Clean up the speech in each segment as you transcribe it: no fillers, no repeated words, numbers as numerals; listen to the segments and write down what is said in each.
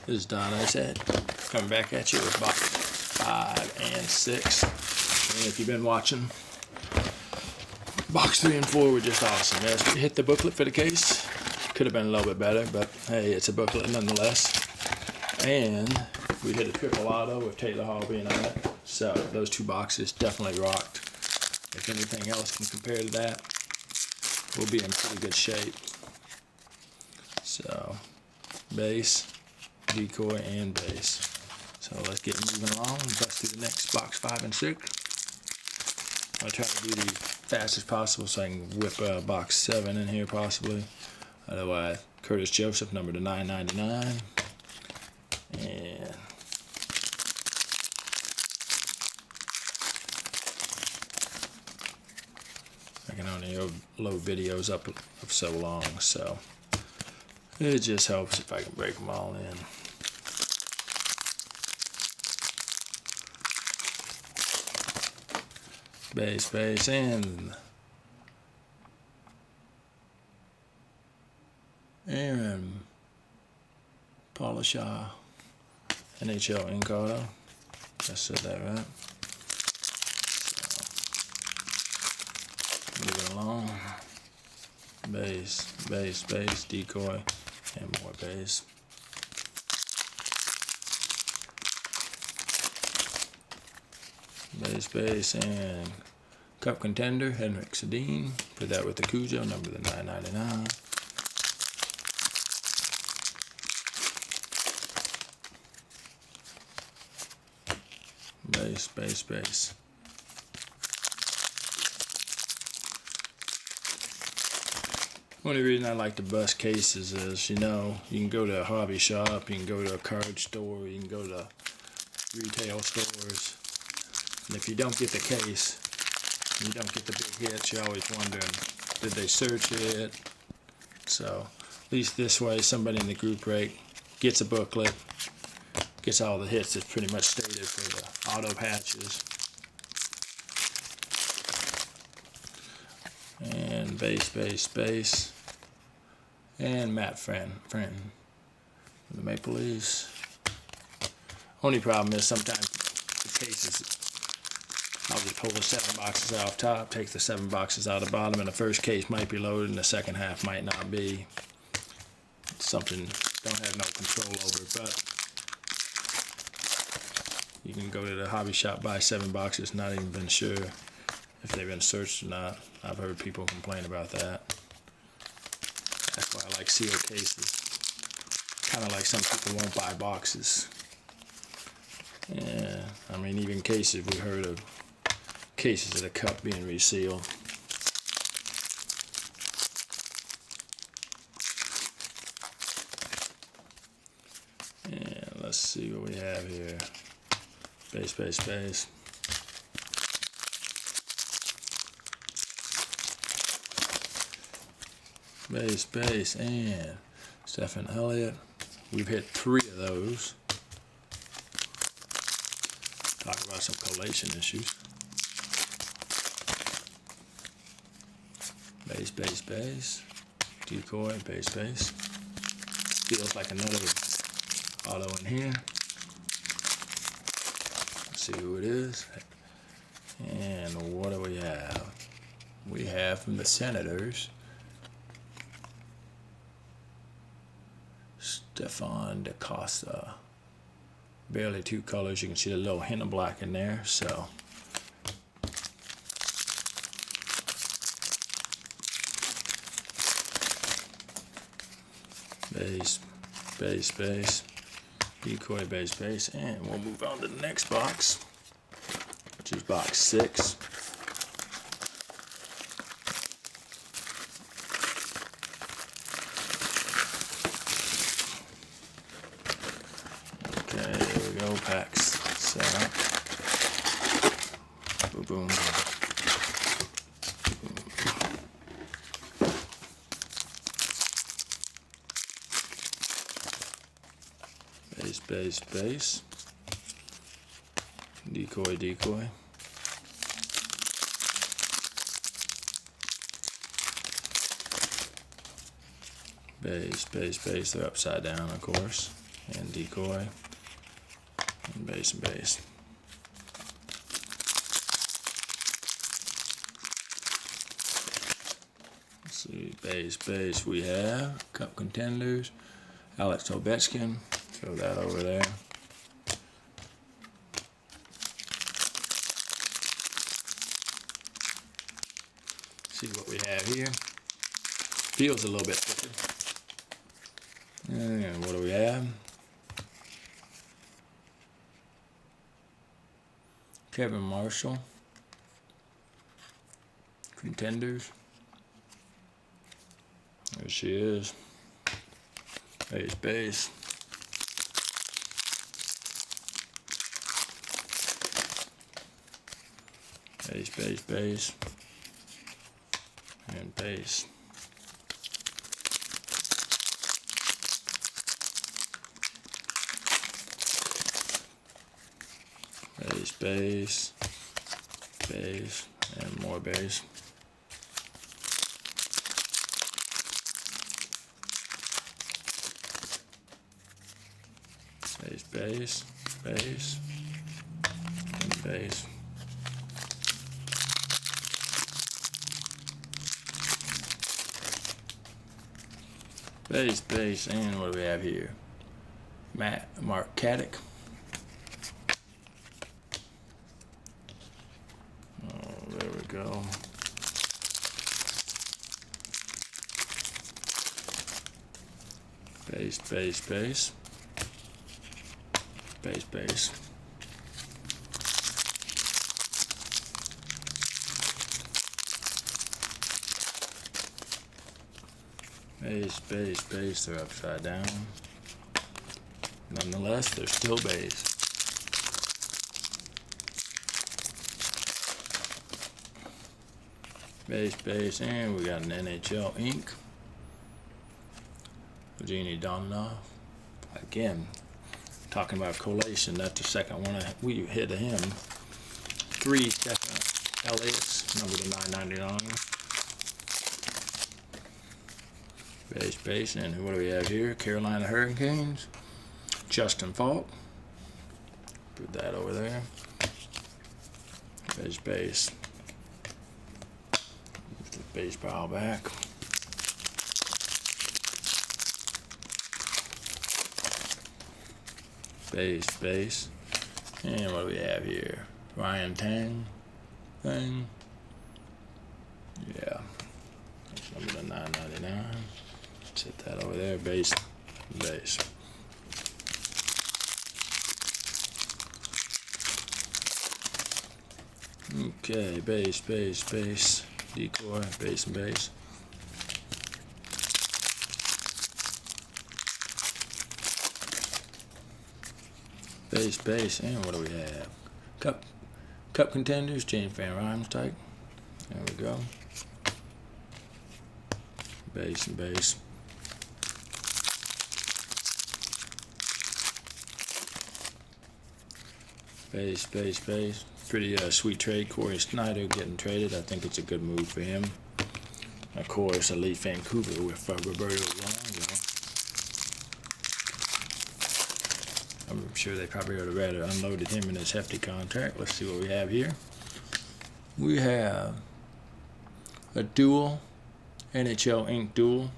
This is Don, I said, coming back at you with box 5 and 6. And if you've been watching, box 3 and 4 were just awesome. Yes, we hit the booklet for the case. Could have been a little bit better, but hey, it's a booklet nonetheless. And we hit a triple auto with Taylor Hall being on it. So those two boxes definitely rocked. If anything else can compare to that, we'll be in pretty good shape. So, base, decoy, and base. So let's get moving along and bust through the next box 5 and 6. I'll try to do the fastest possible so I can whip box 7 in here possibly. Otherwise, Curtis Joseph, number to 999. And I can only load videos up of so long, so it just helps if I can break them all in. Base, base, and Aaron Polishaw, NHL ink auto. I said that right. So, moving along. Base, base, base, decoy, and more base. Base, base, and Cup Contender, Henrik Sedin. Put that with the Cujo, number to 999. Base, base, base. Only reason I like to bust cases is, you know, you can go to a hobby shop, you can go to a card store, you can go to retail stores, and if you don't get the case, you don't get the big hits, you're always wondering, did they search it? So, at least this way, somebody in the group break gets a booklet, gets all the hits that's pretty much stated for the auto patches. And base, base, base. And Matt Friend from the Maple Leafs. Only problem is sometimes the cases, I'll just pull the 7 boxes off top, take the 7 boxes out of the bottom, and the first case might be loaded and the second half might not be. It's something don't have no control over, but you can go to the hobby shop, buy 7 boxes, not even been sure if they've been searched or not. I've heard people complain about that. That's why I like sealed cases. Kind of like some people won't buy boxes. Yeah, I mean, even cases, we've heard of cases of the cup being resealed. And let's see what we have here. Base, base, base. Base, base, and Stephen Elliott. We've hit 3 of those. Talk about some collation issues. Base, base, base. Decoy, base, base. Feels like another auto in here. Let's see who it is. And what do we have? We have from the Senators, Stefan DaCosta. Barely 2 colors. You can see the little hint of black in there. So base, base, base, decoy, base, base, and we'll move on to the next box, which is box 6. Packs set up. Boom, boom. Base, base, base. Decoy, decoy. Base, base, base. They're upside down, of course. and decoy, and base and base. Let's see, base we have Cup Contenders, Alex Ovechkin. Throw that over there. See what we have here. Feels a little bit thicker. And what do we have? Kevin Marshall. Contenders. There she is. Base, base. Base, base, base. And base. Base, base, base, and more base. Base, base, base, and base. Base, base, and what do we have here? Mark Caddick. Oh, there we go. Base, base, base. Base, base. Base, base, base, they're upside down. Nonetheless, they're still base. Base, base, and we got an NHL ink. Eugenie Donov. Again, talking about collation, that's the second one we hit of him. 3 Stephen Elliott's, number to 999. Base, base, and what do we have here? Carolina Hurricanes. Justin Falk. Put that over there. Base, base. Move the base pile back. Base, base. And what do we have here? Ryan Tang. Thing. Yeah. That's number to 999. Set that over there, base, base. Okay, base, base, base, decoy, base and base. Base, base, and what do we have? Cup Contenders, James Van Riemsdyk. There we go. Base and base. Base, base, base. Pretty sweet trade. Corey Snyder getting traded. I think it's a good move for him. Of course, Elite Vancouver with Roberto Luongo. I'm sure they probably would have rather unloaded him in his hefty contract. Let's see what we have here. We have a dual, NHL Ink dual,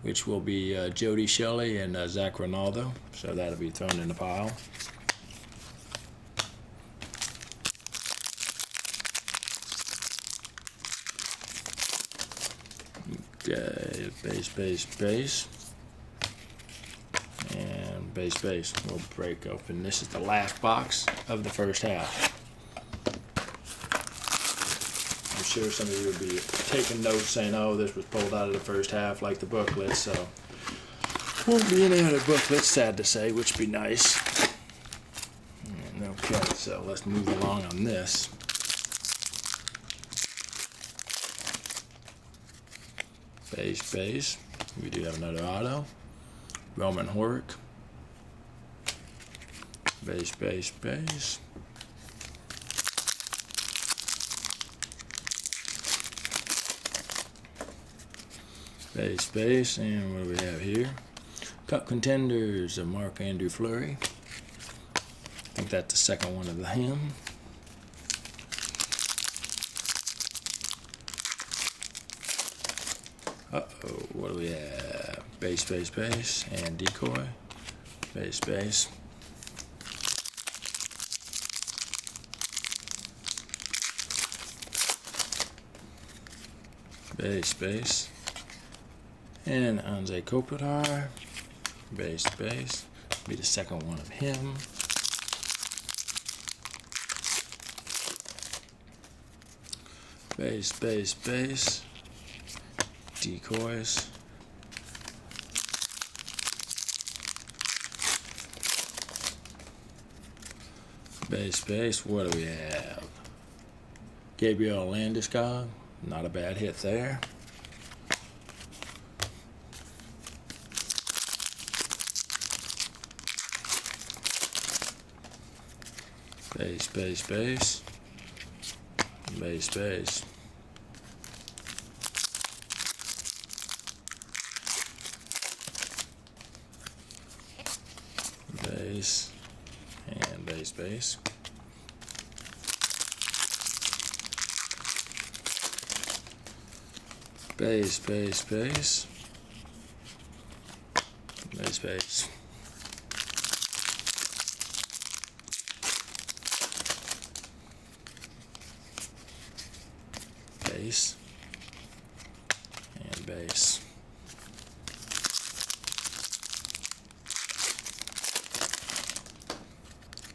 which will be Jody Shelley and Zach Ronaldo. So that'll be thrown in the pile. Okay, base, base, base, and base, base. We'll break open. This is the last box of the first half. I'm sure some of you will be taking notes saying, oh, this was pulled out of the first half like the booklet, so won't be any other booklets, sad to say, which would be nice. And okay, so let's move along on this. Base, base. We do have another auto. Roman Horwick. Base, base, base. Base, base. And what do we have here? Cup Contenders of Marc-Andre Fleury. I think that's the second one of him. Uh-oh, what do we have? Base, base, base, and decoy. Base, base. Base, base. And Anze Kopitar. Base, base. Be the second one of him. Base, base, base. Decoys. Base, base. What do we have? Gabriel Landeskog. Not a bad hit there. Base, base, base. Base, base. Base and base, base. Base, base, base. Base, base. Base and base.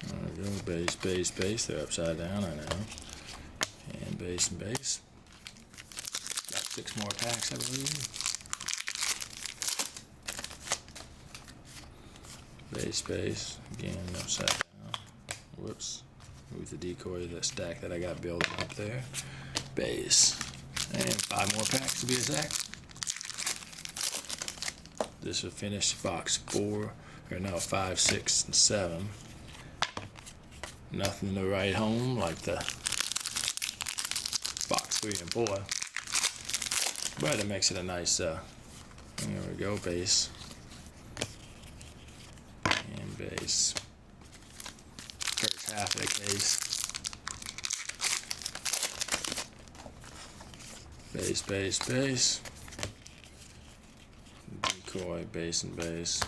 There we go. Base, base, base. They're upside down, I know. And base and base. Got 6 more packs, I believe. Base, base. Again, upside down. Whoops. Move the decoy, that stack that I got building up there. Base. And 5 more packs to be exact. This will finish box 4, or no, 5, 6, and 7. Nothing to write home like the box 3 and 4. But it makes it a nice, there we go, base. And base. First half of the case. Base, base, base. Decoy, base and base.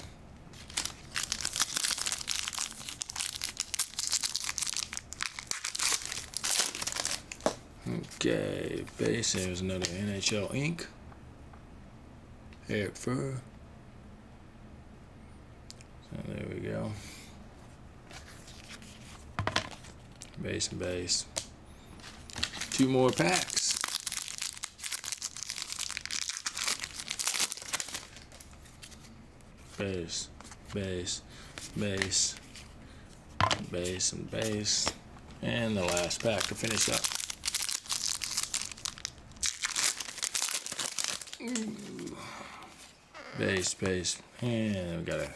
Okay, base. Here's another NHL ink. Eric Fur. So there we go. Base and base. 2 more packs. Base, base, base, base, and base. And the last pack to finish up. Ooh. Base, base, and we got a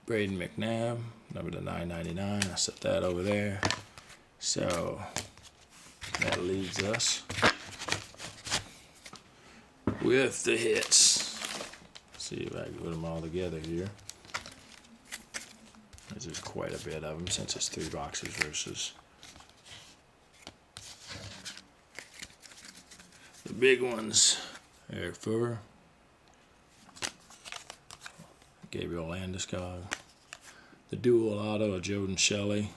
Braden McNabb, number to 999. I set that over there. So that leaves us with the hits. See if I can put them all together here. There's quite a bit of them since it's 3 boxes versus the big ones. Eric Fur, Gabriel Landeskog, the dual auto of Jordan Shelley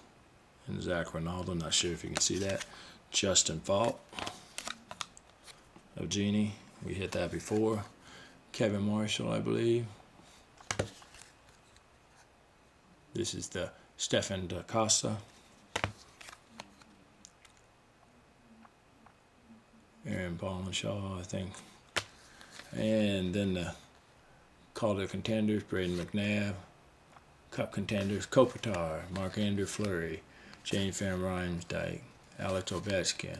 and Zach Ronaldo. Not sure if you can see that. Justin Falk of Genie. We hit that before. Kevin Marshall, I believe. This is the Stefan Da Costa. Aaron Ballenshaw, I think. And then the Calder Contenders, Braden McNabb. Cup Contenders, Kopitar, Marc-Andre Fleury, James Van Riemsdyk, Alex Ovechkin,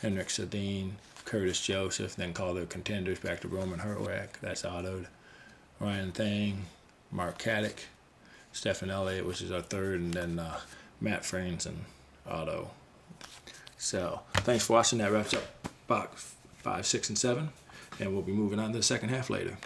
Henrik Sedin, Curtis Joseph, then Calder Contenders back to Roman Herwak, that's autoed. Ryan Thang, Mark Caddick, Stephen Elliott, which is our 3rd, and then Matt Franzen, auto. So, thanks for watching. That wraps up box 5, 6, and 7, and we'll be moving on to the second half later.